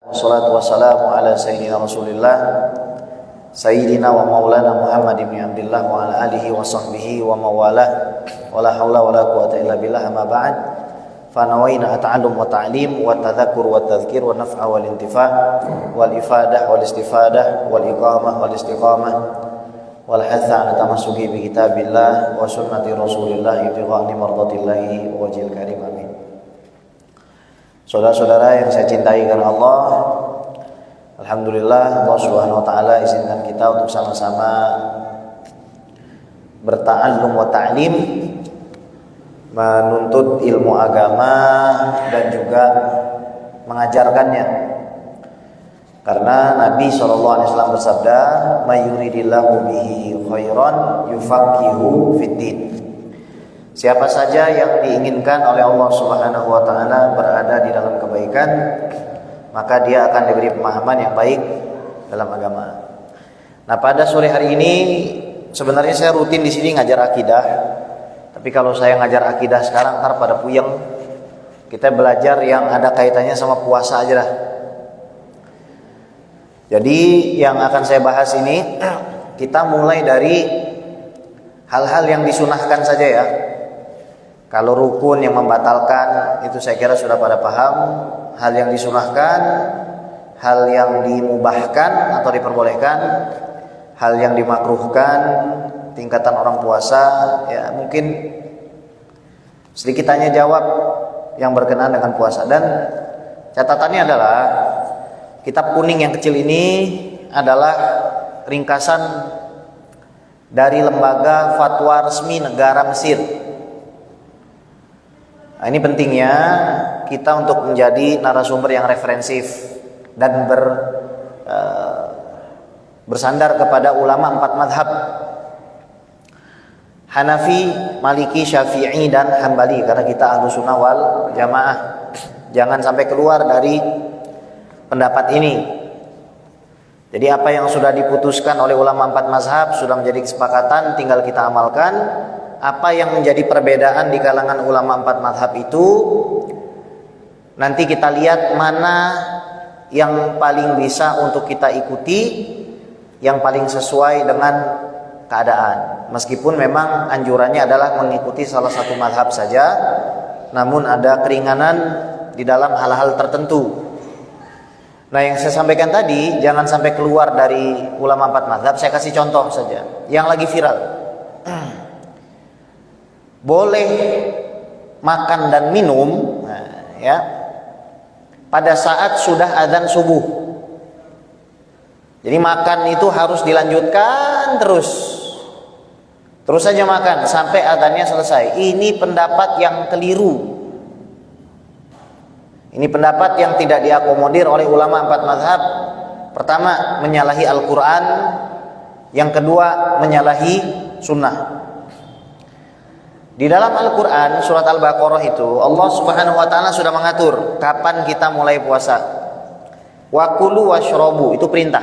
Wassalatu wassalamu ala sayyidina Rasulillah Sayyidina wa maulana Muhammad ibn Abdillah wa ala alihi wa sahbihi wa mawalah wa la hawla wa la quwata illa billah amma ba'd fa nawaina ta'allum wa ta'lim wa tadhakkur wa tadhkir wa naf'a wal intifa' wal ifadah wal istifadah wal iqamah wal istiqamah wal hatha ala tamassuki bi kitabillah wa sunnati Rasulillah ibtigha'i mardatillahi wa wajhil karim amin. Saudara-saudara yang saya cintai karena Allah, alhamdulillah Allah Subhanahu wa taala izinkan kita untuk sama-sama berta'allum wa ta'lim, menuntut ilmu agama dan juga mengajarkannya. Karena Nabi SAW bersabda, "May yuridillahu bihi khairan yufaqihuhu fiddin." Siapa saja yang diinginkan oleh Allah Subhanahu wa taala berada di dalam kebaikan, maka dia akan diberi pemahaman yang baik dalam agama. Nah, pada sore hari ini sebenarnya saya rutin di sini ngajar akidah. Tapi kalau saya ngajar akidah sekarang ntar pada puyeng. Kita belajar yang ada kaitannya sama puasa aja lah. Jadi yang akan saya bahas ini kita mulai dari hal-hal yang disunahkan saja ya. Kalau rukun yang membatalkan itu saya kira sudah pada paham. Hal yang disunahkan, hal yang dimubahkan atau diperbolehkan, hal yang dimakruhkan, tingkatan orang puasa, ya mungkin sedikit tanya jawab yang berkenaan dengan puasa. Dan catatannya adalah kitab kuning yang kecil ini adalah ringkasan dari lembaga fatwa resmi negara Mesir. Nah, ini pentingnya kita untuk menjadi narasumber yang referensif dan bersandar kepada ulama 4 madhab, Hanafi, Maliki, Syafi'i dan Hambali, karena kita ahlu sunnah wal jamaah. Jangan sampai keluar dari pendapat ini. Jadi apa yang sudah diputuskan oleh ulama 4 mazhab sudah menjadi kesepakatan, tinggal kita amalkan. Apa yang menjadi perbedaan di kalangan ulama 4 mazhab itu nanti kita lihat mana yang paling bisa untuk kita ikuti, yang paling sesuai dengan keadaan. Meskipun memang anjurannya adalah mengikuti salah satu mazhab saja, namun ada keringanan di dalam hal-hal tertentu. Nah, yang saya sampaikan tadi jangan sampai keluar dari ulama 4 mazhab. Saya kasih contoh saja yang lagi viral. Boleh makan dan minum, nah, ya, pada saat sudah azan subuh. Jadi makan itu harus dilanjutkan terus saja makan sampai azannya selesai. Ini pendapat yang keliru. Ini pendapat yang tidak diakomodir oleh ulama 4 mazhab. Pertama, menyalahi Al-Quran. Yang kedua, menyalahi sunnah. Di dalam Al-Quran surat Al-Baqarah itu Allah Subhanahu wa ta'ala sudah mengatur kapan kita mulai puasa. Wa kulu washrobu, itu perintah.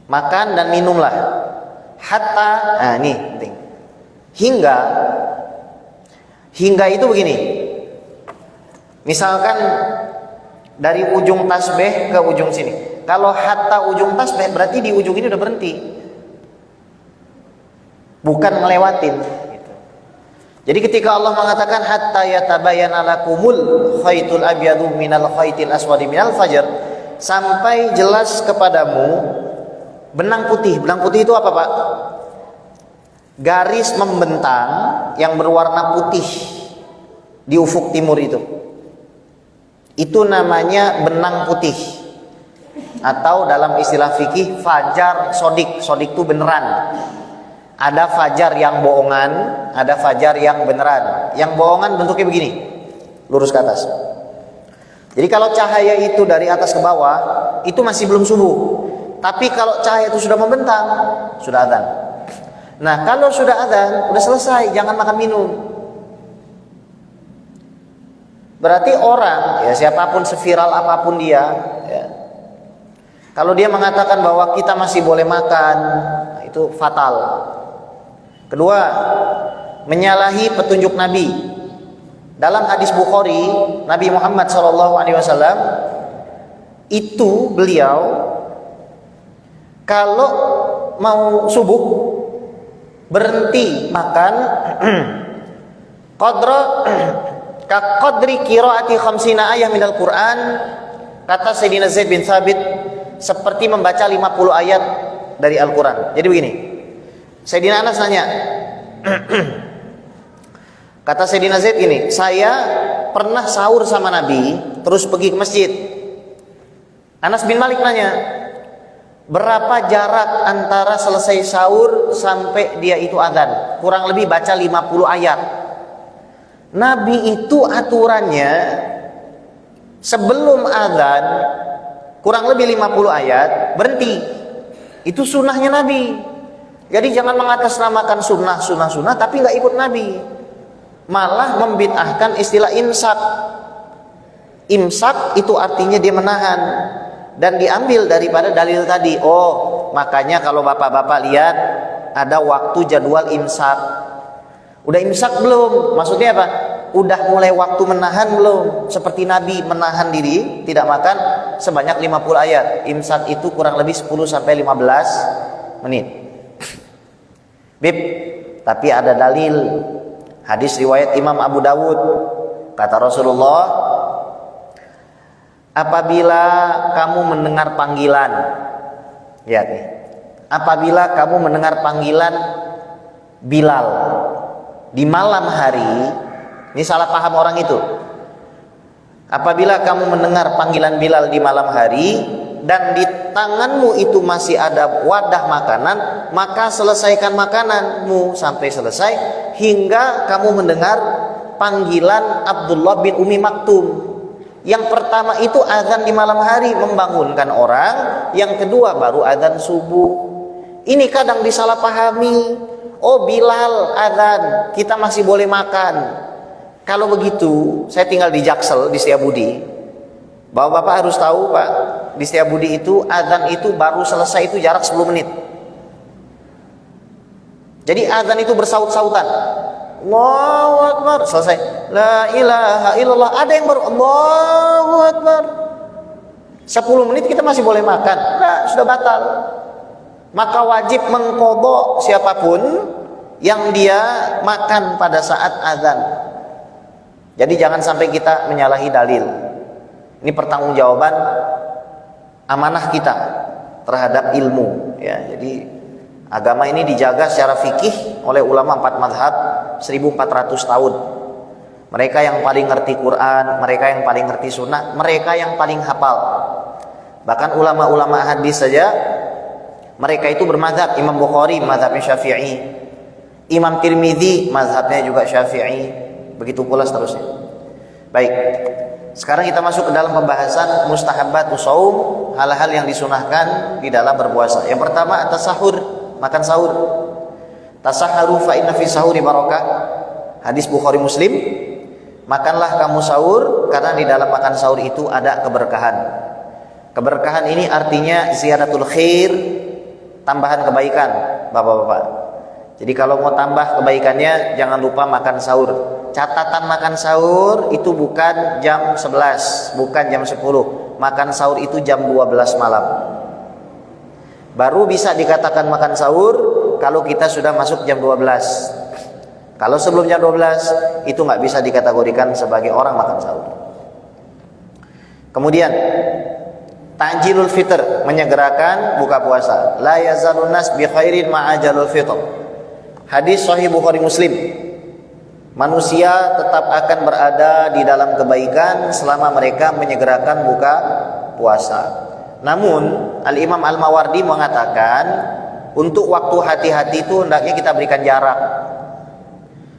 Makan dan minumlah. Hatta, nah ini penting. Hingga itu begini. Misalkan dari ujung tasbih ke ujung sini. Kalau hatta ujung tasbih berarti di ujung ini udah berhenti. Bukan ngelewatin. Jadi ketika Allah mengatakan hatta yatabayyana lakumul khaitul abyadu minal khaitil aswadi minal fajr, sampai jelas kepadamu benang putih. Benang putih itu apa, Pak? Garis membentang yang berwarna putih di ufuk timur itu. Itu namanya benang putih. Atau dalam istilah fikih fajar sodik. Sodik itu beneran. Ada fajar yang bohongan, ada fajar yang beneran. Yang bohongan bentuknya begini, lurus ke atas. Jadi kalau cahaya itu dari atas ke bawah, itu masih belum subuh. Tapi kalau cahaya itu sudah membentang, sudah adzan. Nah, kalau sudah adzan, udah selesai, jangan makan minum. Berarti orang, ya siapapun, seviral apapun dia, ya, kalau dia mengatakan bahwa kita masih boleh makan, nah, itu fatal. Kedua, menyalahi petunjuk Nabi. Dalam hadis Bukhari, Nabi Muhammad SAW itu beliau kalau mau subuh berhenti makan qadri qiraati khamsina ayah minal Quran, kata Sayyidina Zaid bin Thabit, seperti membaca 50 ayat dari Al-Quran. Jadi begini, Sayyidina Anas nanya, kata Sayyidina Zaid gini, saya pernah sahur sama Nabi terus pergi ke masjid. Anas bin Malik nanya, berapa jarak antara selesai sahur sampai dia itu adzan? Kurang lebih baca 50 ayat. Nabi itu aturannya sebelum adzan kurang lebih 50 ayat berhenti. Itu sunnahnya Nabi. Jadi jangan mengatasnamakan sunnah tapi nggak ikut Nabi. Malah membid'ahkan istilah imsak. Imsak itu artinya dia menahan, dan diambil daripada dalil tadi. Oh, makanya kalau bapak-bapak lihat ada waktu jadwal imsak. Udah imsak belum? Maksudnya apa? Udah mulai waktu menahan belum? Seperti Nabi menahan diri tidak makan sebanyak 50 ayat. Imsak itu kurang lebih 10 sampai 15 menit. Bib, tapi ada dalil. Hadis riwayat Imam Abu Dawud, kata Rasulullah, apabila kamu mendengar panggilan, lihat nih, apabila kamu mendengar panggilan Bilal di malam hari, ini salah paham orang itu. Apabila kamu mendengar panggilan Bilal di malam hari dan di tanganmu itu masih ada wadah makanan, maka selesaikan makananmu sampai selesai hingga kamu mendengar panggilan Abdullah bin Umi Maktum. Yang pertama itu azan di malam hari membangunkan orang, yang kedua baru azan subuh. Ini kadang disalahpahami. Oh, Bilal azan, kita masih boleh makan. Kalau begitu, saya tinggal di Jaksel di Setiabudi. Bapak-bapak harus tahu, Pak, di Setiabudi itu azan itu baru selesai itu jarak 10 menit. Jadi azan itu bersaut-sautan. Allahu Akbar, selesai. La ilaha illallah, ada yang baru Allahu Akbar. 10 menit kita masih boleh makan. Nah, sudah batal. Maka wajib mengqadha siapapun yang dia makan pada saat azan. Jadi jangan sampai kita menyalahi dalil. Ini pertanggungjawaban amanah kita terhadap ilmu, ya. Jadi agama ini dijaga secara fikih oleh ulama 4 mazhab 1400 tahun. Mereka yang paling ngerti Quran, mereka yang paling ngerti sunnah, mereka yang paling hafal. Bahkan ulama-ulama hadis saja mereka itu bermazhab. Imam Bukhari mazhabnya Syafi'i, Imam Tirmidzi mazhabnya juga Syafi'i, begitu pula seterusnya. Baik, sekarang kita masuk ke dalam pembahasan mustahabbatus shaum, hal-hal yang disunahkan di dalam berpuasa. Yang pertama at-tasahur, makan sahur. Tasahharu fa inna fi sahuri barakah. Hadis Bukhari Muslim. Makanlah kamu sahur karena di dalam makan sahur itu ada keberkahan. Keberkahan ini artinya ziyadatul khair, tambahan kebaikan, Bapak-bapak. Jadi kalau mau tambah kebaikannya jangan lupa makan sahur. Catatan makan sahur itu bukan jam 11, bukan jam 10. Makan sahur itu jam 12 malam. Baru bisa dikatakan makan sahur kalau kita sudah masuk jam 12. Kalau sebelum jam 12 itu nggak bisa dikategorikan sebagai orang makan sahur. Kemudian ta'jilul fitr, menyegerakan buka puasa. La yazalun nas bi khairin ma'ajalul fitr. Hadis sahih Bukhari Muslim. Manusia tetap akan berada di dalam kebaikan selama mereka menyegerakan buka puasa. Namun Al-Imam Al-Mawardi mengatakan untuk waktu hati-hati itu hendaknya kita berikan jarak.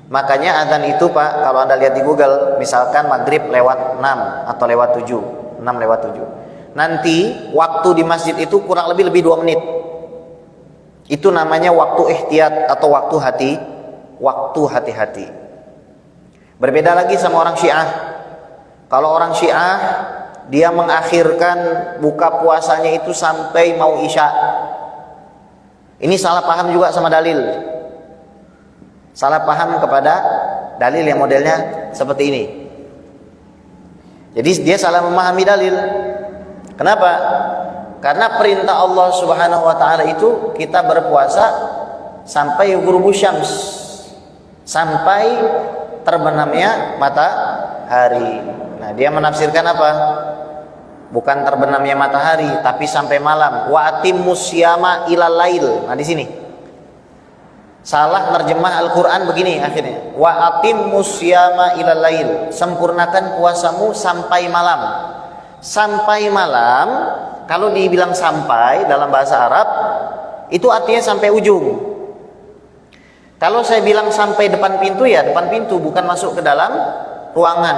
Makanya azan itu, Pak, kalau Anda lihat di Google, misalkan maghrib lewat 6 atau lewat 7, 6 lewat 7. Nanti waktu di masjid itu kurang lebih 2 menit. Itu namanya waktu ihtiyat atau waktu hati-hati. Berbeda lagi sama orang Syiah. Kalau orang Syiah dia mengakhirkan buka puasanya itu sampai mau Isya. Ini salah paham juga sama dalil. Salah paham kepada dalil yang modelnya seperti ini. Jadi dia salah memahami dalil. Kenapa? Karena perintah Allah Subhanahu wa taala itu kita berpuasa sampai ghurubus syams, sampai terbenamnya matahari. Nah, dia menafsirkan apa? Bukan terbenamnya matahari, tapi sampai malam. Wa atimmus syiyama ilal lail. Nah, di sini salah terjemah Al-Qur'an begini akhirnya. Wa atimmus syiyama ilal lail. Sempurnakan puasamu sampai malam. Sampai malam, kalau dibilang sampai dalam bahasa Arab, itu artinya sampai ujung. Kalau saya bilang sampai depan pintu, ya depan pintu, bukan masuk ke dalam ruangan.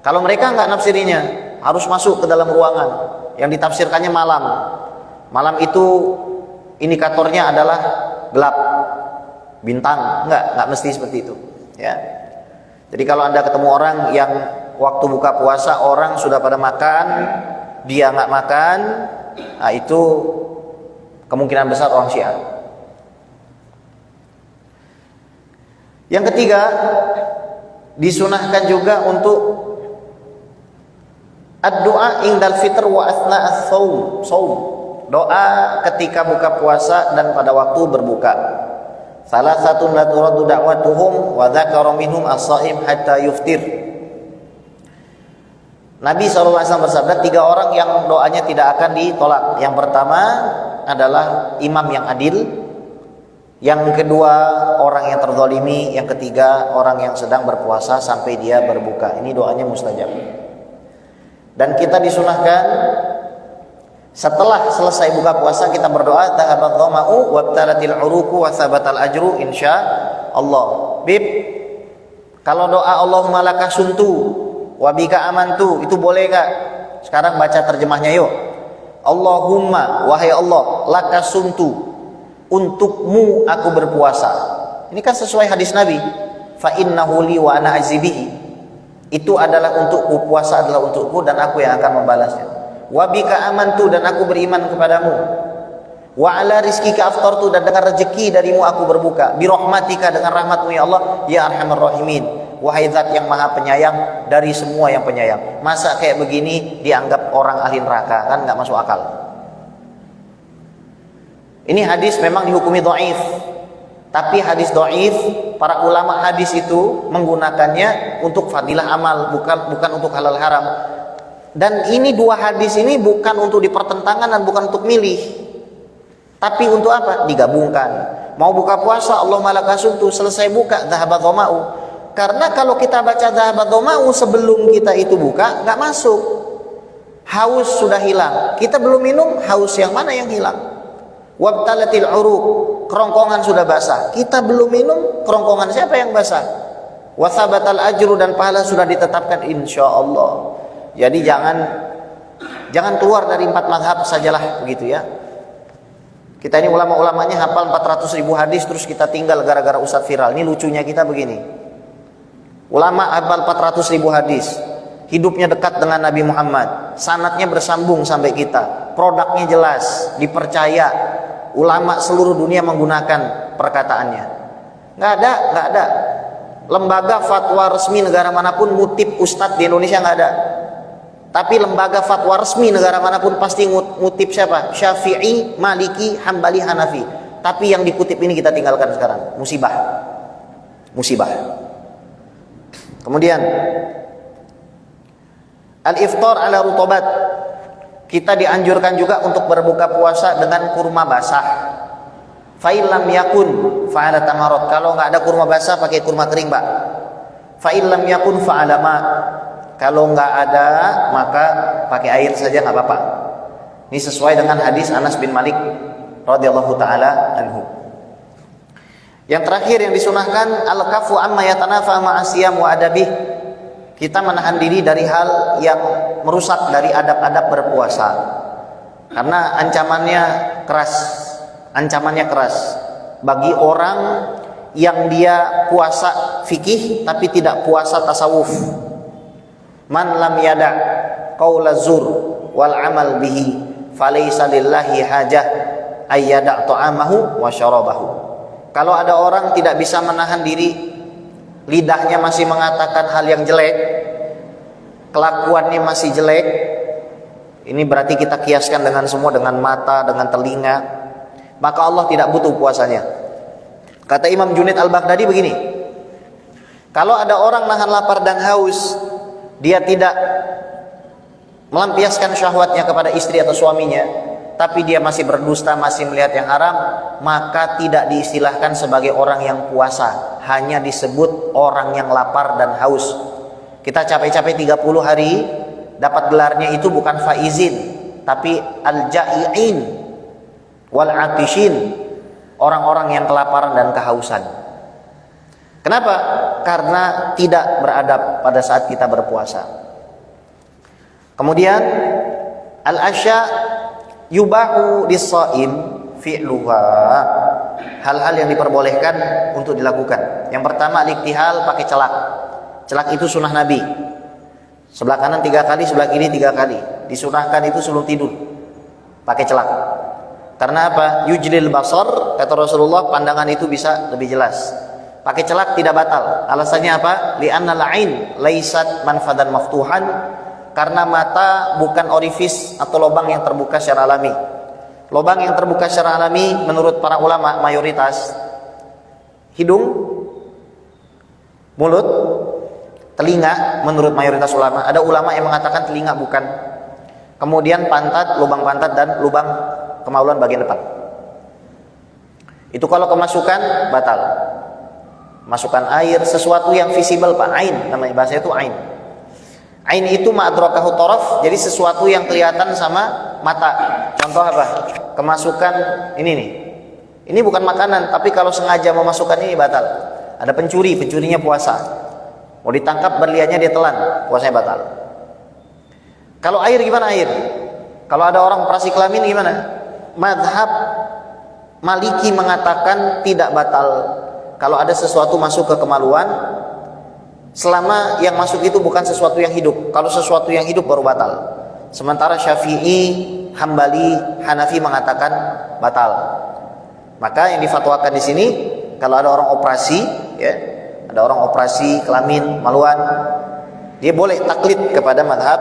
Kalau mereka nggak nafsirinya, harus masuk ke dalam ruangan. Yang ditafsirkannya malam. Malam itu indikatornya adalah gelap, bintang. Nggak mesti seperti itu. Ya. Jadi kalau Anda ketemu orang yang waktu buka puasa orang sudah pada makan, dia nggak makan, nah itu kemungkinan besar orang Syiah. Yang ketiga, disunahkan juga untuk ad-du'a indal fitr wa athna as-saum. Doa ketika buka puasa dan pada waktu berbuka. Salah satu la turadu da'watuhum wa dzakara minhum as-shaim hatta yuftir. Nabi SAW bersabda, 3 orang yang doanya tidak akan ditolak. Yang pertama adalah imam yang adil, yang kedua orang yang terzalimi, yang ketiga orang yang sedang berpuasa sampai dia berbuka. Ini doanya mustajab. Dan kita disunahkan setelah selesai buka puasa kita berdoa, dhahabat dhama'u wabtalatil uruku wa thabatal ajru insyaallah. Bib, kalau doa Allahumma laka suntu wabika amantu, itu boleh gak? Sekarang baca terjemahnya yuk. Allahumma, wahai Allah, laka suntu, untukmu aku berpuasa. Ini kan sesuai hadis Nabi. Fa innahu li wa ana azibihi. Itu adalah untukku, puasa adalah untukku dan aku yang akan membalasnya. Wabika amantu, dan aku beriman kepadamu. Wa ala rizkika aftartu, dan dengan rezeki darimu aku berbuka. Bi rahmatika, dengan rahmatmu ya Allah, ya arhamar rahimin. Wahai zat yang maha penyayang dari semua yang penyayang. Masa kayak begini dianggap orang ahli neraka? Kan nggak masuk akal. Ini hadis memang dihukumi dhaif. Tapi hadis dhaif, para ulama hadis itu menggunakannya untuk fadilah amal, bukan untuk halal haram. Dan ini 2 hadis ini bukan untuk dipertentangan dan bukan untuk milih. Tapi untuk apa? Digabungkan. Mau buka puasa, Allahumma laka sumtu, selesai buka, dhahabat dhama'u. Karena kalau kita baca dhahabat dhama'u sebelum kita itu buka, nggak masuk. Haus sudah hilang. Kita belum minum, haus yang mana yang hilang? Wabtalatil uruq, kerongkongan sudah basah. Kita belum minum, kerongkongan siapa yang basah? Wathabatal ajru, dan pahala sudah ditetapkan insyaallah. Jadi jangan keluar dari 4 mazhab sajalah begitu ya. Kita ini ulama-ulamanya hafal 400.000 hadis terus kita tinggal gara-gara ustadz viral. Ini lucunya kita begini. Ulama hafal 400.000 hadis, hidupnya dekat dengan Nabi Muhammad, sanadnya bersambung sampai kita, produknya jelas, dipercaya, ulama seluruh dunia menggunakan perkataannya. Nggak ada lembaga fatwa resmi negara manapun ngutip ustadz di Indonesia, nggak ada. Tapi lembaga fatwa resmi negara manapun pasti ngutip siapa? Syafi'i, Maliki, Hambali, Hanafi. Tapi yang dikutip ini kita tinggalkan sekarang. Musibah. Kemudian al-iftar ala rutobat. Kita dianjurkan juga untuk berbuka puasa dengan kurma basah. Fa'ilam yakun fa'ala tamarot. Kalau nggak ada kurma basah, pakai kurma kering, Pak. Fa'ilam yakun fa'ala ma. Kalau nggak ada, maka pakai air saja nggak apa-apa. Ini sesuai dengan hadis Anas bin Malik radhiyallahu taala anhu. Yang terakhir yang disunahkan al-kafu amma yatanafa ma'asiyam wa adabih. Kita menahan diri dari hal yang merusak dari adab-adab berpuasa. Karena ancamannya keras bagi orang yang dia puasa fikih tapi tidak puasa tasawuf. Man lam yada' qaula zur wal amal bihi falaysa lillahi hajah ayyada' ta'amahu wa syarabahu. Kalau ada orang tidak bisa menahan diri, lidahnya masih mengatakan hal yang jelek, kelakuannya masih jelek, Ini berarti kita kiaskan dengan semua, dengan mata, dengan telinga. Maka Allah tidak butuh puasanya. Kata Imam Junaid Al-Baghdadi begini, kalau ada orang nahan lapar dan haus, dia tidak melampiaskan syahwatnya kepada istri atau suaminya, tapi dia masih berdusta, masih melihat yang haram, maka tidak diistilahkan sebagai orang yang puasa, hanya disebut orang yang lapar dan haus. Kita capek-capek 30 hari, dapat gelarnya itu bukan faizin, tapi al-ja'i'in wal-atishin, orang-orang yang kelaparan dan kehausan. Kenapa? Karena tidak beradab pada saat kita berpuasa. Kemudian al-asya yubahu lis-shaim fi'luha, hal-hal yang diperbolehkan untuk dilakukan. Yang pertama al-iktihal, pakai celak. Celak itu sunnah Nabi. Sebelah kanan 3 kali, sebelah kiri 3 kali. Disunahkan itu sebelum tidur, pakai celak. Karena apa? Yujlil basar, kata Rasulullah, pandangan itu bisa lebih jelas. Pakai celak tidak batal. Alasannya apa? Li'anna al-ain laisat manfadan maftuhan, karena mata bukan orifis atau lubang yang terbuka secara alami. Lubang yang terbuka secara alami menurut para ulama mayoritas hidung, mulut, telinga menurut mayoritas ulama. Ada ulama yang mengatakan telinga bukan. Kemudian pantat, lubang pantat dan lubang kemaluan bagian depan. Itu kalau kemasukan batal. Masukkan air, sesuatu yang visible Pak, ain namanya, bahasa itu ain. Ain itu ma'adrakahu taraf, jadi sesuatu yang kelihatan sama mata. Contoh apa? Kemasukan ini nih. Ini bukan makanan, tapi kalau sengaja memasukkan ini batal. Ada pencuri, pencurinya puasa. Mau ditangkap berliannya dia telan, puasanya batal. Kalau air gimana air? Kalau ada orang operasi kelamin gimana? Madhab Maliki mengatakan tidak batal kalau ada sesuatu masuk ke kemaluan, selama yang masuk itu bukan sesuatu yang hidup. Kalau sesuatu yang hidup baru batal. Sementara Syafi'i, Hambali, Hanafi mengatakan batal. Maka yang difatwakan di sini, kalau ada orang operasi, ya, ada orang operasi kelamin, maluan, dia boleh taklid kepada madhab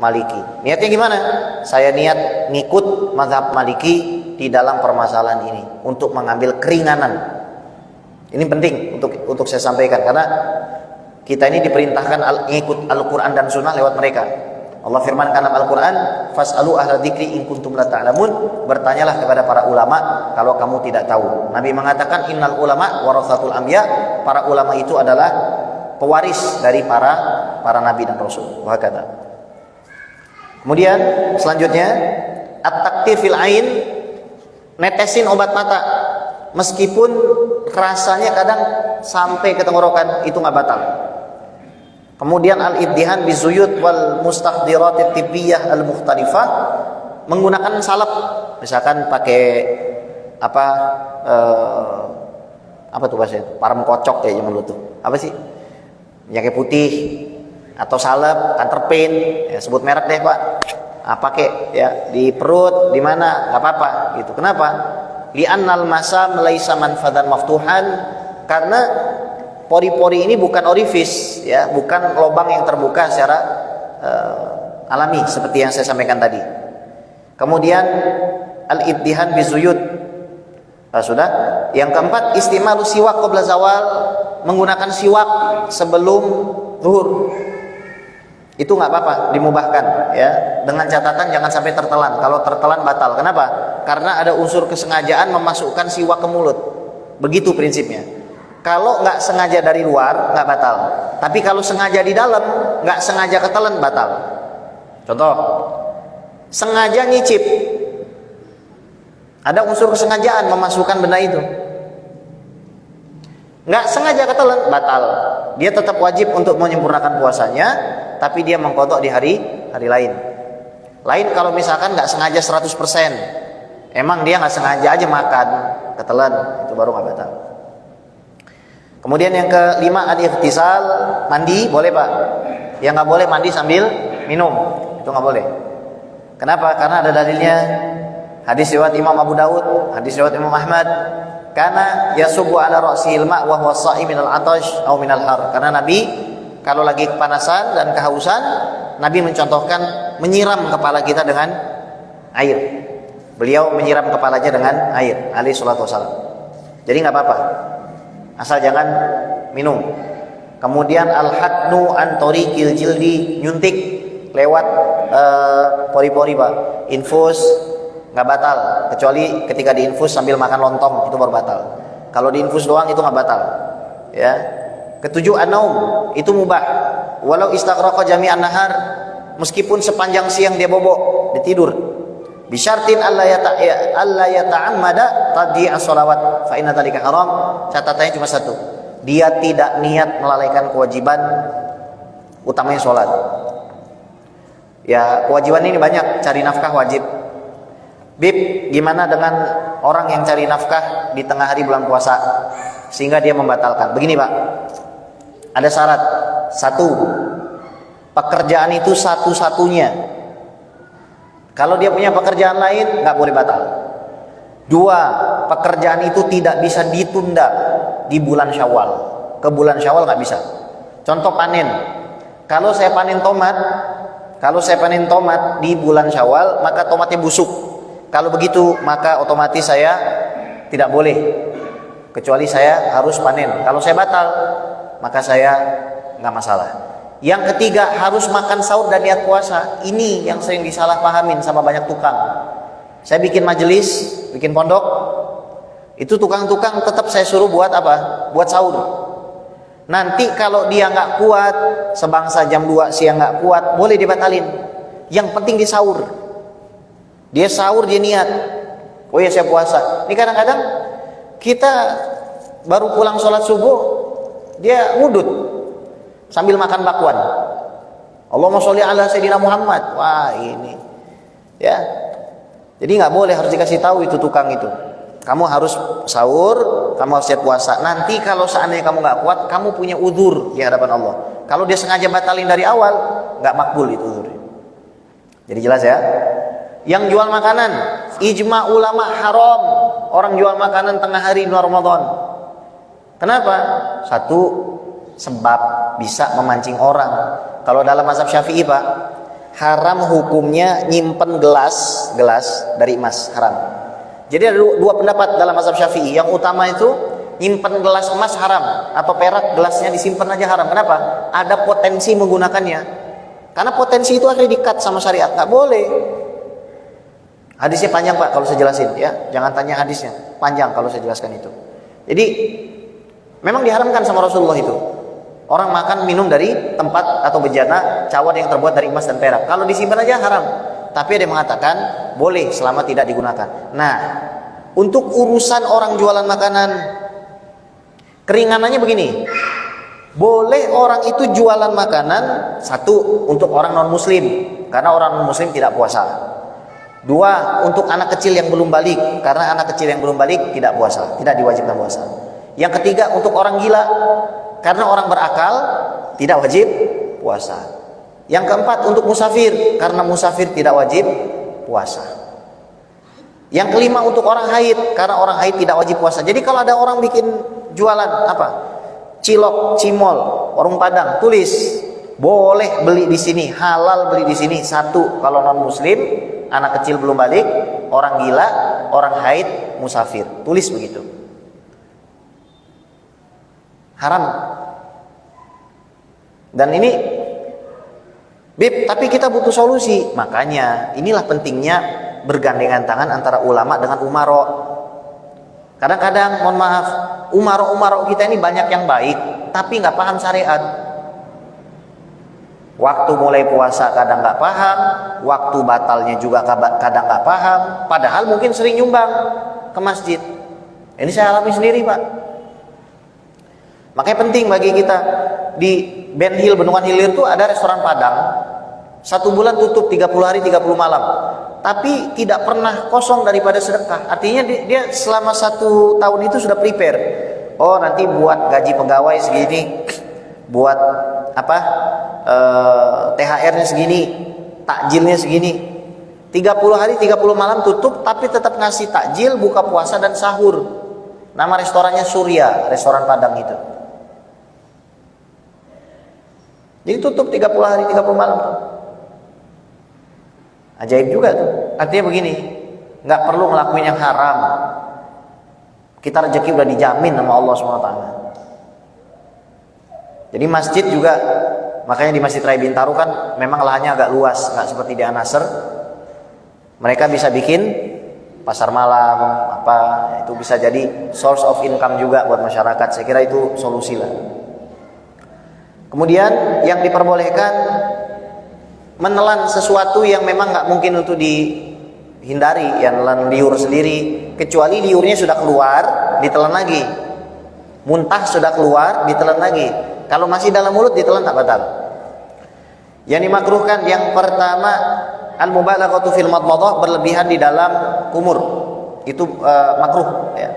Maliki. Niatnya gimana? Saya niat ngikut madhab Maliki di dalam permasalahan ini untuk mengambil keringanan. Ini penting untuk saya sampaikan, karena kita ini diperintahkan ngikut Al-Quran dan Sunnah lewat mereka. Allah firmankan dalam Al-Quran, fas'alu ahla dzikri in kuntum la ta'lamun, bertanyalah kepada para ulama kalau kamu tidak tahu. Nabi mengatakan innal ulama waratsatul anbiya, para ulama itu adalah pewaris dari para nabi dan rasul. Wahakata. Kemudian selanjutnya at-taktif fil ain, netesin obat mata meskipun rasanya kadang sampai ke tenggorokan, itu nggak batal. Kemudian al-iddihan bizuyut wal mustahdirat tibbiyah al-mukhtalifah, menggunakan salep, misalkan pakai apa tuh bahasanya? Parem kocok ya zaman dulu tuh. Apa sih? Minyak putih atau salep, Canterpain, ya, sebut merek deh Pak. Pakai ya di perut, di mana, nggak apa-apa gitu. Kenapa? Li'annal masam laisa manfadan maftuhan, karena pori-pori ini bukan orifis, ya, bukan lubang yang terbuka secara alami seperti yang saya sampaikan tadi. Kemudian al-iddihan bizuyud, sudah. Yang keempat, istimalu siwak qabla zawal, menggunakan siwak sebelum zuhur. Itu nggak apa-apa, dimubahkan, ya, dengan catatan jangan sampai tertelan. Kalau tertelan batal. Kenapa? Karena ada unsur kesengajaan memasukkan siwak ke mulut. Begitu prinsipnya. Kalau nggak sengaja dari luar nggak batal, tapi kalau sengaja di dalam, nggak sengaja ketelan, batal. Contoh, sengaja nyicip, ada unsur kesengajaan memasukkan benda itu. Nggak sengaja ketelan, batal. Dia tetap wajib untuk menyempurnakan puasanya, tapi dia mengkodok di hari lain. Lain kalau misalkan nggak sengaja 100%, emang dia nggak sengaja aja makan, ketelan, itu baru nggak batal. Kemudian yang kelima, al-ightisal, mandi boleh Pak. Yang nggak boleh mandi sambil minum, itu nggak boleh. Kenapa? Karena ada dalilnya. Hadis riwayat Imam Abu Dawud, hadis riwayat Imam Ahmad. Karena yasubu ala ra'sil ma' wa huwa sha'im minal 'atash aw minal har. Karena Nabi kalau lagi kepanasan dan kehausan, Nabi mencontohkan menyiram kepala kita dengan air. Beliau menyiram kepalanya dengan air, alaihi salatu wassalam. Jadi nggak apa-apa, asal jangan minum. Kemudian al-hadnu an tariqil jildi, nyuntik lewat pori-pori Pak. Infus nggak batal, kecuali ketika diinfus sambil makan lontong, itu baru batal. Kalau diinfus doang itu nggak batal. Ya. Ketujuh, an-naum, itu mubah. Walau istaghraqa jami'an nahar, meskipun sepanjang siang dia bobok, dia tidur. Bisyartin alla yata'ammada tadhi'as shalawat fa inna dzalika haram. Catatannya cuma satu. Dia tidak niat melalaikan kewajiban utamanya sholat. Ya, kewajiban ini banyak, cari nafkah wajib. Bib, gimana dengan orang yang cari nafkah di tengah hari bulan puasa sehingga dia membatalkan? Begini Pak, ada syarat. Satu, pekerjaan itu satu-satunya. Kalau dia punya pekerjaan lain, nggak boleh batal. Dua, pekerjaan itu tidak bisa ditunda di bulan Syawal. Ke bulan Syawal nggak bisa. Contoh panen. Kalau saya panen tomat di bulan Syawal, maka tomatnya busuk. Kalau begitu, maka otomatis saya tidak boleh. Kecuali saya harus panen. Kalau saya batal, maka saya nggak masalah. Yang ketiga, harus makan sahur dan niat puasa. Ini yang sering disalahpahamin sama banyak tukang. Saya bikin majelis, bikin pondok, itu tukang-tukang tetap saya suruh buat apa? Buat sahur. Nanti kalau dia nggak kuat, sebangsa jam 2 siang nggak kuat, boleh dibatalin. Yang penting dia sahur. Dia sahur, dia niat. Oh ya, saya puasa. Ini kadang-kadang kita baru pulang sholat subuh, dia ngudut sambil makan bakwan. Allahumma sholli ala sayyidina Muhammad. Wah, ini ya. Jadi nggak boleh, harus dikasih tahu itu tukang itu. Kamu harus sahur, kamu harus siap puasa. Nanti kalau seandainya kamu nggak kuat, kamu punya udzur di hadapan Allah. Kalau dia sengaja batalin dari awal, nggak makbul itu udzur. Jadi jelas ya. Yang jual makanan, ijma ulama haram. Orang jual makanan tengah hari bulan Ramadan. Kenapa? Satu, sebab bisa memancing orang. Kalau dalam mazhab Syafi'i Pak, haram hukumnya nyimpen gelas dari emas, haram. Jadi ada dua pendapat dalam mazhab Syafi'i. Yang utama itu nyimpen gelas emas haram, atau perak gelasnya disimpan aja haram. Kenapa? Ada potensi menggunakannya. Karena potensi itu akhirnya di-cut sama syariat, nggak boleh. Hadisnya panjang Pak kalau saya jelasin ya. Jangan tanya hadisnya, panjang kalau saya jelaskan itu. Jadi memang diharamkan sama Rasulullah itu. Orang makan minum dari tempat atau bejana cawan yang terbuat dari emas dan perak. Kalau disimpan aja haram. Tapi ada yang mengatakan boleh selama tidak digunakan. Nah, untuk urusan orang jualan makanan, keringanannya begini. Boleh orang itu jualan makanan, satu, untuk orang non muslim, karena orang non muslim tidak puasa. Dua, untuk anak kecil yang belum balik, karena anak kecil yang belum balik tidak puasa, tidak diwajibkan puasa. Yang ketiga, untuk orang gila, karena orang berakal tidak wajib puasa. Yang keempat, untuk musafir, karena musafir tidak wajib puasa. Yang kelima, untuk orang haid, karena orang haid tidak wajib puasa. Jadi kalau ada orang bikin jualan apa? Cilok, cimol, warung Padang, tulis boleh beli di sini, halal beli di sini. Satu, kalau non muslim, anak kecil belum balik, orang gila, orang haid, musafir. Tulis begitu. Haram. Dan ini Bib, tapi kita butuh solusi. Makanya inilah pentingnya bergandengan tangan antara ulama dengan umaro. Kadang-kadang, mohon maaf, umaro kita ini banyak yang baik, tapi nggak paham syariat. Waktu mulai puasa kadang nggak paham, waktu batalnya juga kadang nggak paham. Padahal mungkin sering nyumbang ke masjid. Ini saya alami sendiri Pak. Makanya penting bagi kita, di Ben Hill, Bendungan Hilir itu ada restoran Padang. 1 bulan tutup 30 hari 30 malam. Tapi tidak pernah kosong daripada sedekah. Artinya dia selama 1 tahun itu sudah prepare. Oh, nanti buat gaji pegawai segini, buat apa? THR-nya segini, takjilnya segini. 30 hari 30 malam tutup, tapi tetap ngasih takjil, buka puasa dan sahur. Nama restorannya Surya, restoran Padang itu. Jadi tutup 30 hari 30 malam. Ajaib juga tuh. Artinya begini, nggak perlu ngelakuin yang haram. Kita rezeki udah dijamin sama Allah SWT. Jadi masjid juga, makanya di Masjid Raya Bintaro kan memang lahannya agak luas, nggak seperti di An-Nasr. Mereka bisa bikin pasar malam, apa itu bisa jadi source of income juga buat masyarakat. Saya kira itu solusi lah. Kemudian yang diperbolehkan menelan sesuatu yang memang nggak mungkin untuk dihindari, yang nelan liur sendiri, kecuali liurnya sudah keluar, ditelan lagi. Muntah sudah keluar, ditelan lagi. Kalau masih dalam mulut ditelan tak batal. Yang dimakruhkan yang pertama al-mubalaghatu fil madmadah, berlebihan di dalam kumur. Itu makruh ya.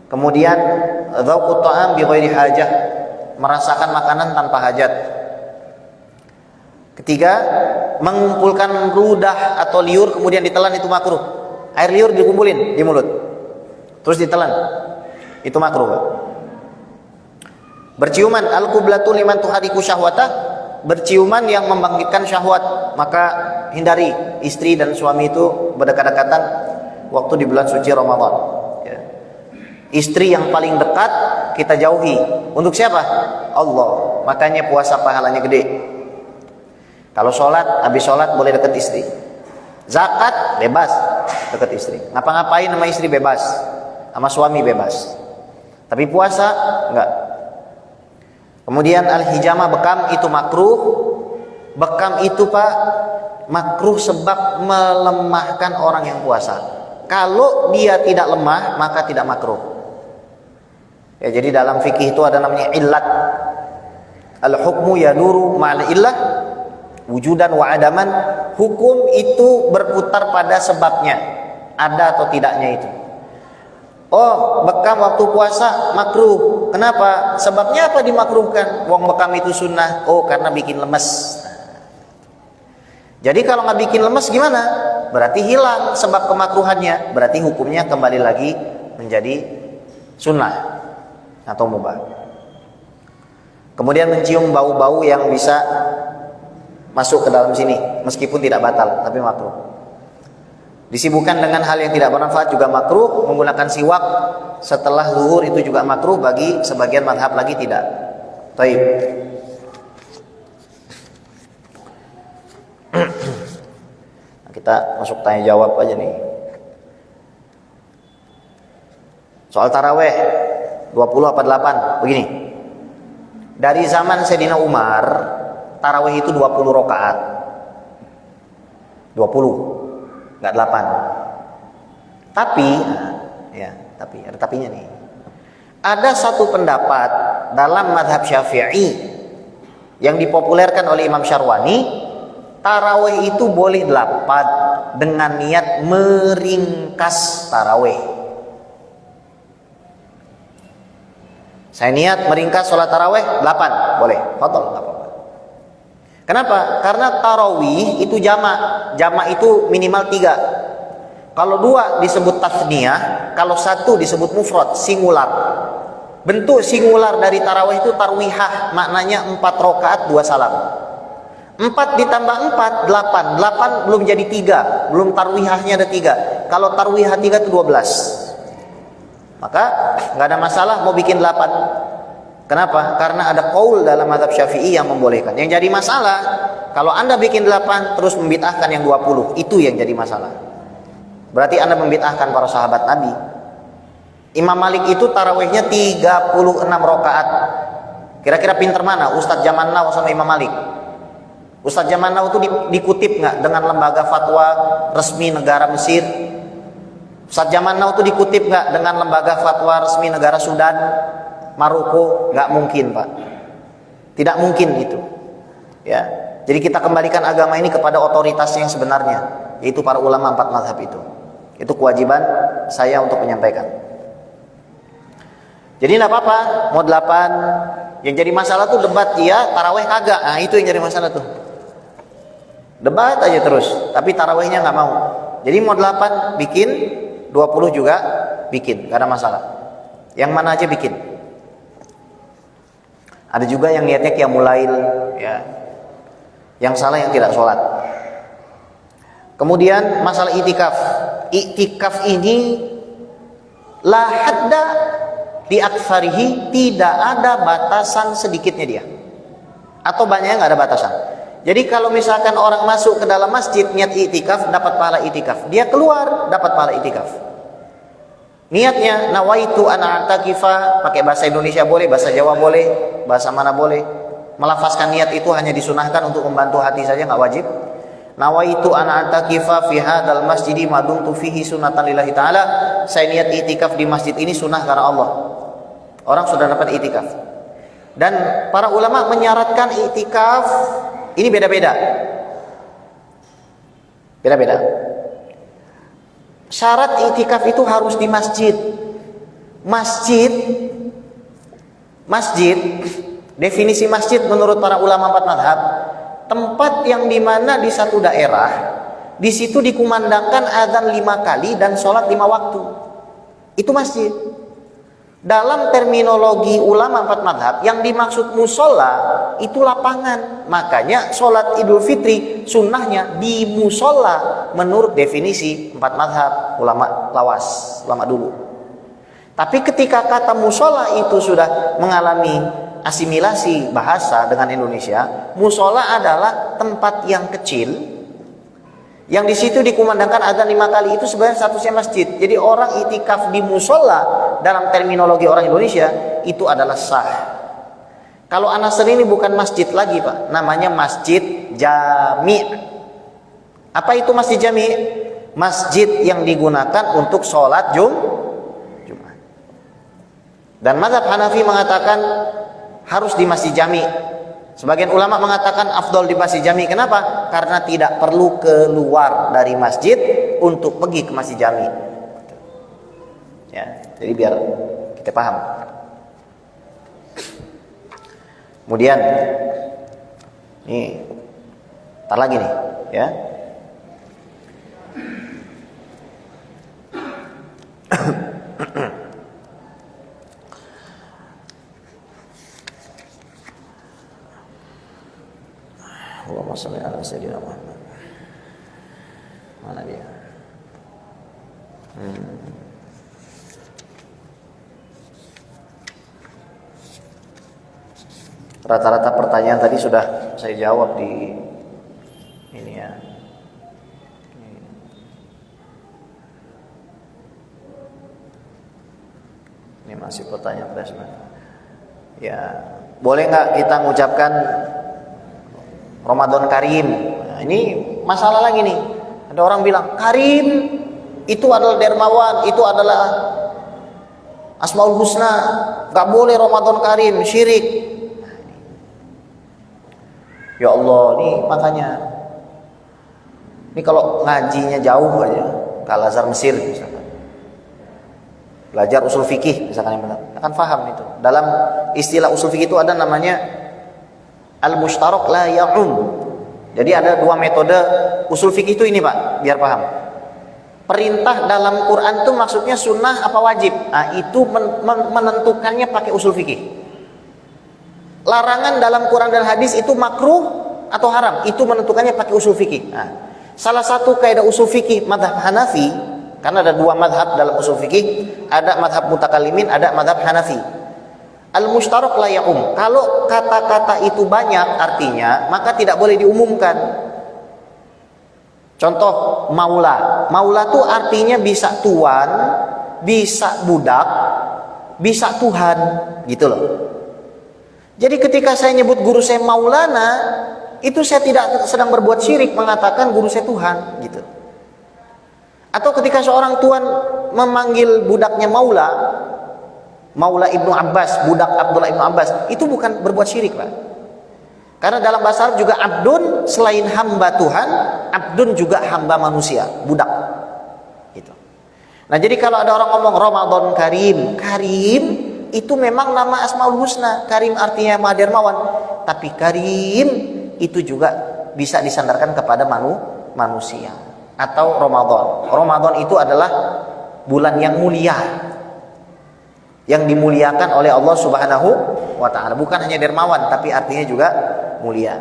Kemudian dzauqut ta'am bi ghairi hajah, merasakan makanan tanpa hajat. Ketiga, mengumpulkan ludah atau liur kemudian ditelan, itu makruh. Air liur dikumpulin di mulut terus ditelan, itu makruh. Berciuman, al-qiblatu liman tuhadiku syahwatah, berciuman yang membangkitkan syahwat, maka hindari istri dan suami itu berdekat-dekatan waktu di bulan suci Ramadan ya. Istri yang paling dekat kita jauhi. Untuk siapa? Allah. Makanya puasa pahalanya gede. Kalau sholat, habis sholat boleh dekat istri. Zakat bebas dekat istri. Ngapa-ngapain sama istri bebas, sama suami bebas. Tapi puasa enggak. Kemudian al-hijamah, bekam, itu makruh. Bekam itu Pak makruh sebab melemahkan orang yang puasa. Kalau dia tidak lemah maka tidak makruh. Ya, jadi dalam fikih itu ada namanya illat. Al-hukmu yaduru ma'al illah wujudan wa adaman. Hukum itu berputar pada sebabnya, ada atau tidaknya itu. Oh, bekam waktu puasa makruh. Kenapa? Sebabnya apa dimakruhkan? Wong bekam itu sunnah. Oh, karena bikin lemes. Jadi kalau nggak bikin lemes gimana? Berarti hilang sebab kemakruhannya. Berarti hukumnya kembali lagi menjadi sunnah atau mubah. Kemudian mencium bau-bau yang bisa masuk ke dalam sini, meskipun tidak batal, tapi makruh. Disibukkan dengan hal yang tidak bermanfaat juga makruh. Menggunakan siwak setelah zuhur itu juga makruh, bagi sebagian mazhab lagi tidak. Baik. Kita masuk tanya jawab aja nih. Soal taraweh 20 apa 8? Begini. Dari zaman Sayyidina Umar, taraweh itu 20 rakaat. 20. Enggak 8. Tapi ada tapinya nih. Ada satu pendapat dalam mazhab Syafi'i yang dipopulerkan oleh Imam Syarwani, taraweh itu boleh 8 dengan niat meringkas taraweh. Saya niat meringkas sholat taraweh 8, boleh, fadhol, enggak apa-apa. Kenapa? Karena tarawih itu jamak. Jamak itu minimal 3. Kalau 2 disebut tasniyah, kalau 1 disebut mufrad, singular. Bentuk singular dari tarawih itu tarwihah, maknanya 4 rakaat 2 salam. 4 ditambah 4, 8. 8 belum jadi 3, belum tarwihahnya ada 3. Kalau tarwihah 3 itu 12. Maka nggak ada masalah mau bikin 8. Kenapa? Karena ada qaul dalam mazhab Syafi'i yang membolehkan. Yang jadi masalah kalau Anda bikin 8 terus membid'ahkan yang 20, itu yang jadi masalah. Berarti Anda membid'ahkan para sahabat Nabi. Imam Malik itu tarawihnya 36 rakaat. Kira-kira pinter mana Ustadz zaman now sama Imam Malik? Ustadz zaman now itu dikutip nggak dengan lembaga fatwa resmi negara Mesir? Ustadz zaman now itu dikutip nggak dengan lembaga fatwa resmi negara Sudan, Maroko? Nggak mungkin, Pak. Tidak mungkin itu. Ya. Jadi kita kembalikan agama ini kepada otoritasnya yang sebenarnya, yaitu para ulama 4 mazhab itu. Itu kewajiban saya untuk menyampaikan. Jadi tidak apa-apa mau 8. Yang jadi masalah tuh debat dia, taraweh kagak. Nah, itu yang jadi masalah tuh. Debat aja terus, tapi tarawehnya nggak mau. Jadi mau 8 bikin, 20 juga bikin, gak ada masalah. Yang mana aja bikin. Ada juga yang niatnya qiyamul lail, ya. Yang salah yang tidak sholat. Kemudian masalah itikaf. Itikaf ini la hadda di aktsarihi, tidak ada batasan sedikitnya dia. Atau banyaknya nggak ada batasan. Jadi kalau misalkan orang masuk ke dalam masjid niat itikaf, dapat pahala itikaf. Dia keluar dapat pahala itikaf. Niatnya nawaitu an a'takifa, pakai bahasa Indonesia boleh, bahasa Jawa boleh, bahasa mana boleh. Melafazkan niat itu hanya disunahkan untuk membantu hati saja, nggak wajib. Nawaitu an a'takifa fi hadzal masjidi ma dumtu fihi sunnatan lillahi taala. Saya niat itikaf di masjid ini sunnah karena Allah. Orang sudah dapat itikaf. Dan para ulama menyaratkan itikaf ini beda-beda. Beda-beda. Syarat itikaf itu harus di masjid. Masjid, definisi masjid menurut para ulama 4 mazhab, tempat yang dimana di satu daerah, di situ dikumandangkan azan 5 kali dan sholat 5 waktu. Itu masjid. Dalam terminologi ulama 4 mazhab, yang dimaksud musola itu lapangan. Makanya sholat Idul Fitri sunnahnya di musola menurut definisi 4 mazhab ulama lawas, ulama dulu. Tapi ketika kata musola itu sudah mengalami asimilasi bahasa dengan Indonesia, musola adalah tempat yang kecil yang di situ dikumandangkan azan 5 kali, itu sebenarnya statusnya masjid. Jadi orang itikaf di musola dalam terminologi orang Indonesia itu adalah sah. Kalau An-Nasr ini bukan masjid lagi, Pak, namanya masjid jami'. Apa itu masjid jami'? Masjid yang digunakan untuk sholat Jumat. Dan mazhab Hanafi mengatakan harus di masjid jami'. Sebagian ulama mengatakan afdol di masjid jami'. Kenapa? Karena tidak perlu keluar dari masjid untuk pergi ke masjid jami'. Ya, jadi biar kita paham. Kemudian nih, tar lagi nih, ya. Allahumma shalli ala sayyidina Muhammad. Mana dia? Rata-rata pertanyaan tadi sudah saya jawab di ini ya. Ini masih pertanyaan plasma. Ya, boleh nggak kita mengucapkan Ramadan Karim? Nah, ini masalah lagi nih. Ada orang bilang Karim itu adalah dermawan, itu adalah Asmaul Husna, nggak boleh Ramadan Karim, syirik. Ya Allah, nih makanya ini kalau ngajinya jauh aja, ke Al-Azhar Mesir misalkan, belajar usul fikih misalkan, yang benar akan paham itu. Dalam istilah usul fikih itu ada namanya al-mushtarak la ya'um. Jadi ada 2 metode usul fikih itu ini, Pak, biar paham. Perintah dalam Quran itu maksudnya sunnah apa wajib? Nah, itu menentukannya pakai usul fikih. Larangan dalam Quran dan hadis itu makruh atau haram, itu menentukannya pakai usul fikih. Nah, salah satu kaidah usul fikih mazhab Hanafi, karena ada 2 mazhab dalam usul fikih, ada mazhab mutakallimin, ada mazhab Hanafi. Al-mushtarak la ya'um. Kalau kata-kata itu banyak artinya, maka tidak boleh diumumkan. Contoh maula. Maula itu artinya bisa tuan, bisa budak, bisa Tuhan, gitu loh. Jadi ketika saya nyebut guru saya Maulana, itu saya tidak sedang berbuat syirik mengatakan guru saya Tuhan, gitu. Atau ketika seorang tuan memanggil budaknya Maula Ibnu Abbas, budak Abdullah Ibnu Abbas, itu bukan berbuat syirik, Pak. Karena dalam bahasa Arab juga abdun selain hamba Tuhan, abdun juga hamba manusia, budak. Gitu. Nah, jadi kalau ada orang ngomong Ramadan Karim, Karim itu memang nama Asmaul Husna. Karim artinya Maha Dermawan, tapi Karim itu juga bisa disandarkan kepada manusia atau Ramadan. Ramadan itu adalah bulan yang mulia, yang dimuliakan oleh Allah Subhanahu wa taala. Bukan hanya dermawan, tapi artinya juga mulia.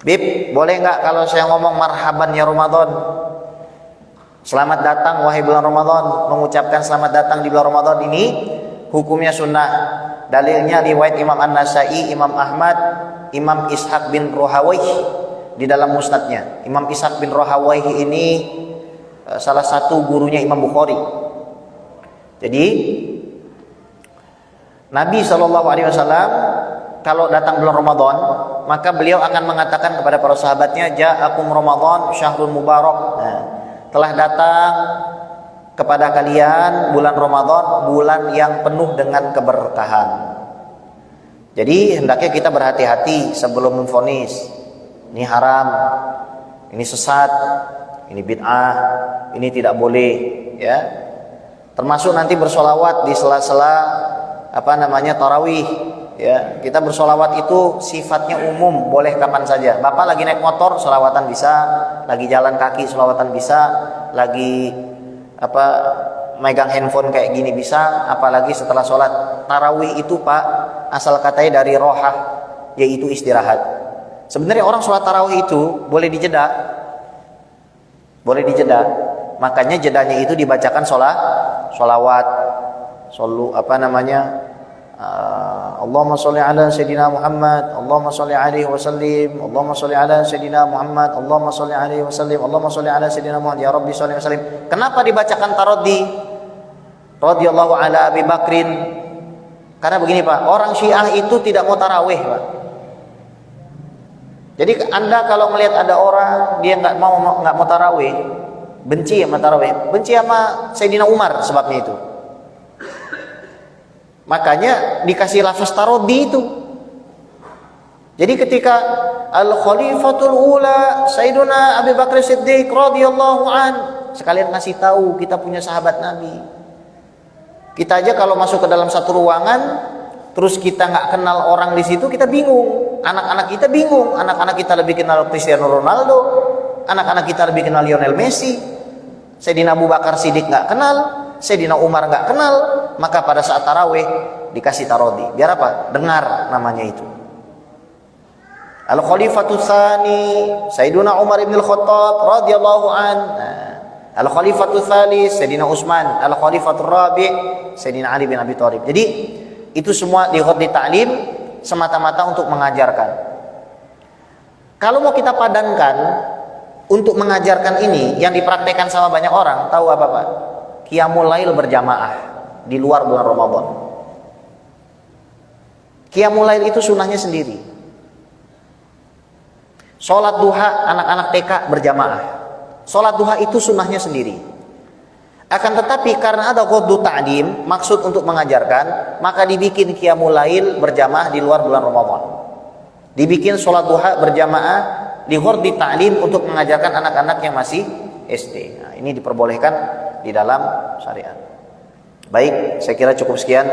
Bib, boleh nggak kalau saya ngomong marhaban ya Ramadan? Selamat datang wahai bulan Ramadan, mengucapkan selamat datang di bulan Ramadan ini hukumnya sunnah. Dalilnya riwayat Imam An-Nasai, Imam Ahmad, Imam Ishaq bin Rohawaih di dalam musnadnya. Imam Ishaq bin Rohawaih ini salah satu gurunya Imam Bukhari. Jadi Nabi SAW kalau datang bulan Ramadan, maka beliau akan mengatakan kepada para sahabatnya, ja'akum Ramadan syahrun mubarak. Nah, telah datang kepada kalian bulan Ramadan, bulan yang penuh dengan keberkahan. Jadi hendaknya kita berhati-hati sebelum memvonis ini haram, ini sesat, ini bid'ah, ini tidak boleh, ya. Termasuk nanti bersolawat di sela-sela tarawih, ya. Kita bersolawat itu sifatnya umum, boleh kapan saja. Bapak lagi naik motor, solawatan bisa, lagi jalan kaki, solawatan bisa, lagi megang handphone kayak gini bisa, apalagi setelah sholat. Tarawih itu Pak, asal katanya dari rohah, yaitu istirahat. Sebenarnya orang sholat tarawih itu boleh dijeda, makanya jedanya itu dibacakan sholawat, Allahumma sholli ala sayyidina Muhammad, Allahumma sholli alaihi wasallim, Allahumma sholli ala sayyidina Muhammad, Allahumma sholli alaihi wasallim, Allahumma sholli ala sayyidina Muhammad, ya Rabbi sholli wasallim. Kenapa dibacakan taraddi? Radhiyallahu ala Abi Bakrin. Karena begini Pak, orang Syiah itu tidak mau tarawih Pak. Jadi Anda kalau melihat ada orang dia nggak mau tarawih, benci sama tarawih, benci sama Sayyidina Umar sebabnya itu. Makanya dikasih lafaz taraddi itu. Jadi ketika Al-Khalifatul Ula Sayyiduna Abi Bakar Siddiq radhiyallahu an, sekalian ngasih tahu kita punya sahabat Nabi. Kita aja kalau masuk ke dalam satu ruangan terus kita nggak kenal orang di situ, kita bingung. Anak-anak kita bingung. Anak-anak kita lebih kenal Cristiano Ronaldo, anak-anak kita lebih kenal Lionel Messi. Sayyidina Abu Bakar Siddiq nggak kenal, Sayyidina Umar nggak kenal. Maka pada saat tarawih dikasih taraddi. Biar apa? Dengar namanya itu. Al-Khalifatul Tsani Sayyiduna Umar bin Al-Khattab radhiyallahu an. Al-Khalifatul Tsalis Sayyidina Utsman. Al-Khalifatul Rabi' Sayyidina Ali bin Abi Thalib. Jadi itu semua di ta'lim semata-mata untuk mengajarkan. Kalau mau kita padankan untuk mengajarkan ini yang dipraktekkan sama banyak orang, tahu apa Pak? Qiyamul Lail berjamaah di luar bulan Ramadan. Qiyamul Lail itu sunnahnya sendiri. Sholat duha anak-anak TK berjamaah. Sholat duha itu sunnahnya sendiri. Akan tetapi karena ada ghaddu ta'lim, maksud untuk mengajarkan, maka dibikin Qiyamul Lail berjamaah di luar bulan Ramadan. Dibikin sholat duha berjamaah di ghaddu ta'lim untuk mengajarkan anak-anak yang masih SD. Nah, ini diperbolehkan di dalam syariat. Baik, saya kira cukup sekian.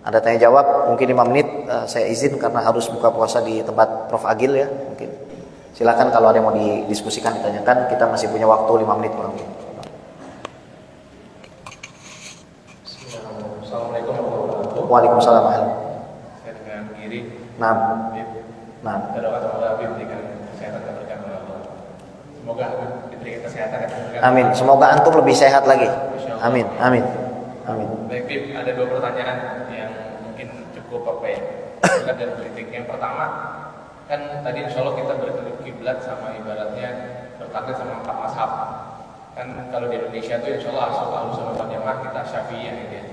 Ada tanya jawab, mungkin 5 menit. Saya izin karena harus buka puasa di tempat Prof. Agil ya. Mungkin silakan kalau ada yang mau didiskusikan, ditanyakan. Kita masih punya waktu 5 menit kurang lebih. Assalamualaikum warahmatullahi wabarakatuh. Waalaikumsalam. Saya dengan Giri. Nah. Kita doakan semoga Habib diberikan kesehatan dan berkah oleh Allah. Semoga Habib diberikan kesehatan dan berkah. Amin. Semoga antum lebih sehat lagi. Amin. Amin. Amin. Baik, Bib, ada 2 pertanyaan yang mungkin cukup dan kritik. Yang pertama, kan tadi insya Allah kita berkiblat sama ibaratnya bertaklit sama 4 mazhab. Kan kalau di Indonesia tuh insya Allah asal sama jamaah kita Syafi'iyah gitu ya.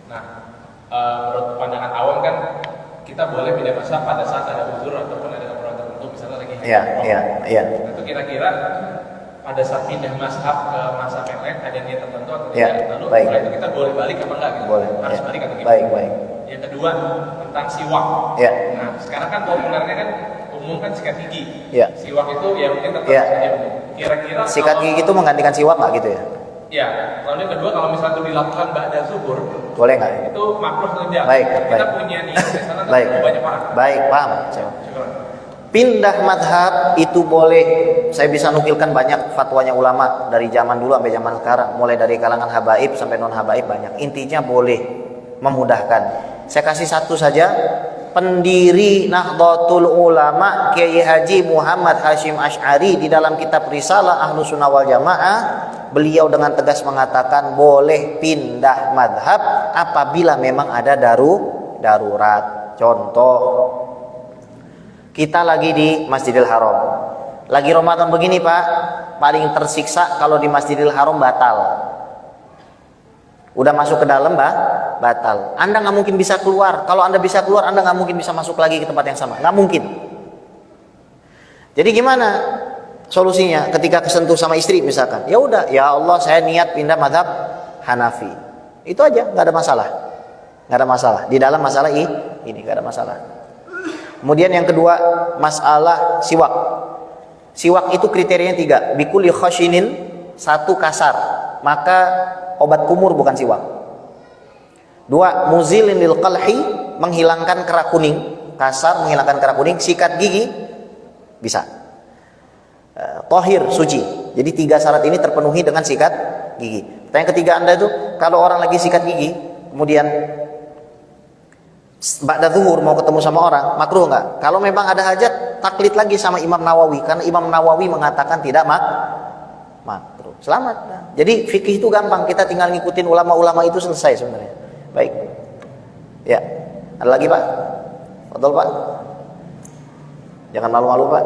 Nah, menurut pandangan awam kan kita boleh pindah mazhab pada saat ada uzur ataupun ada keperluan tertentu, misalnya lagi Iya. Itu kira-kira pada saat pindah mazhab ke mazhab yang lain ada niat tertentu atau tidak? Lalu setelah itu kita boleh balik apa enggak gitu? Boleh. Harus balik atau gimana? Baik. Yang kedua tentang siwak. Ya. Nah, sekarang kan populernya kan umum kan sikat gigi. Ya. Siwak itu ya mungkin tetap saja umum. Kira-kira sikat gigi itu menggantikan siwak nggak gitu ya? Ya. Lalu yang kedua, kalau misalnya itu dilakukan ba'da zuhur, boleh nggak? Itu makruh atau tidak? Baik. Kita punya niat di sana baik. Banyak orang. Baik, paham. Syukur. Pindah madhab itu boleh. Saya bisa nukilkan banyak fatwanya ulama dari zaman dulu sampai zaman sekarang, mulai dari kalangan habaib sampai non habaib banyak. Intinya boleh, memudahkan. Saya kasih satu saja pendiri Nahdlatul Ulama Kiai Haji Muhammad Hashim Asy'ari di dalam kitab Risalah Ahlus Sunnah wal Jamaah, beliau dengan tegas mengatakan boleh pindah madhab apabila memang ada darurat. Contoh, kita lagi di Masjidil Haram, lagi Ramadan begini Pak, paling tersiksa kalau di Masjidil Haram batal. Udah masuk ke dalam batal. Anda nggak mungkin bisa keluar. Kalau Anda bisa keluar, Anda nggak mungkin bisa masuk lagi ke tempat yang sama. Nggak mungkin. Jadi gimana solusinya? Ketika kesentuh sama istri misalkan, ya udah, ya Allah saya niat pindah madhab Hanafi. Itu aja, nggak ada masalah. Nggak ada masalah. Di dalam masalah ini nggak ada masalah. Kemudian yang kedua, masalah siwak. Siwak itu kriterianya 3. Bikuli khashinin, 1 kasar, maka obat kumur bukan siwak. 2, muzilin lil qalhi, menghilangkan kerak kuning, kasar menghilangkan kerak kuning. Sikat gigi bisa. Tohir, suci. Jadi 3 syarat ini terpenuhi dengan sikat gigi. Yang ketiga Anda itu, kalau orang lagi sikat gigi, kemudian ba'da zuhur mau ketemu sama orang, makruh nggak? Kalau memang ada hajat, taklid lagi sama Imam Nawawi, karena Imam Nawawi mengatakan tidak makruh. Selamat. Jadi fikih itu gampang, kita tinggal ngikutin ulama-ulama itu selesai sebenarnya. Baik. Ya. Ada lagi Pak? Betul Pak? Jangan malu-malu Pak.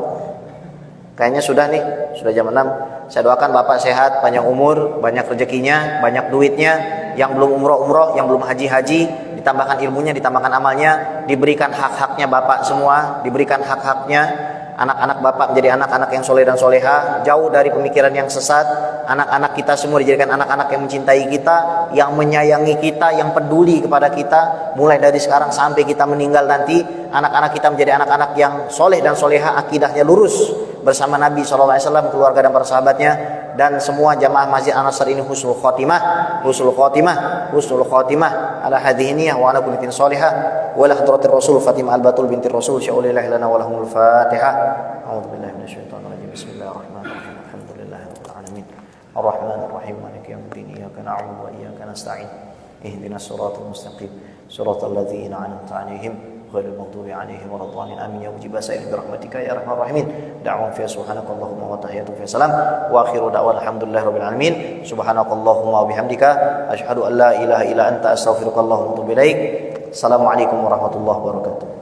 Kayaknya sudah nih, sudah jam 6. Saya doakan Bapak sehat, panjang umur, banyak rezekinya, banyak duitnya. Yang belum umroh, yang belum haji, ditambahkan ilmunya, ditambahkan amalnya, diberikan hak-haknya Bapak semua, diberikan hak-haknya. Anak-anak Bapak menjadi anak-anak yang soleh dan soleha, jauh dari pemikiran yang sesat. Anak-anak kita semua dijadikan anak-anak yang mencintai kita, yang menyayangi kita, yang peduli kepada kita. Mulai dari sekarang sampai kita meninggal nanti, anak-anak kita menjadi anak-anak yang soleh dan soleha, akidahnya lurus bersama Nabi SAW, keluarga dan para sahabatnya. Dan semua jamaah Masjid An-Nasr ini husnul khotimah ala hadhiniyah wa ala kulitin solihah wa ala hadratir Rasul Fatimah al-Batul binti Rasul sya'ulillahi lana wa lahumul Fatihah. A'udzu billahi minasyaitonir rajim. Bismillahirrahmanirrahim. Alhamdulillahi rabbil alamin. Arrahmanir rahim. Maliki yaumiddin. Iyyaka na'budu wa iyyaka nasta'in. Ihdinas siratal mustaqim. Siratal ladzina an'amta 'alaihim ghairil maghdubi 'alaihim waladdallin. Amin ya mujibas sa'il bi rahmatika ya arhamar rahimin. Da'wan fi subhanakallahumma wa tahiyyatu fi salam wa akhiru da'wana alhamdulillahi rabbil alamin. Subhanakallahumma wa bihamdika asyhadu an la ilaha illa anta astaghfiruka wa atubu ilaik. Assalamualaikum warahmatullahi wabarakatuh.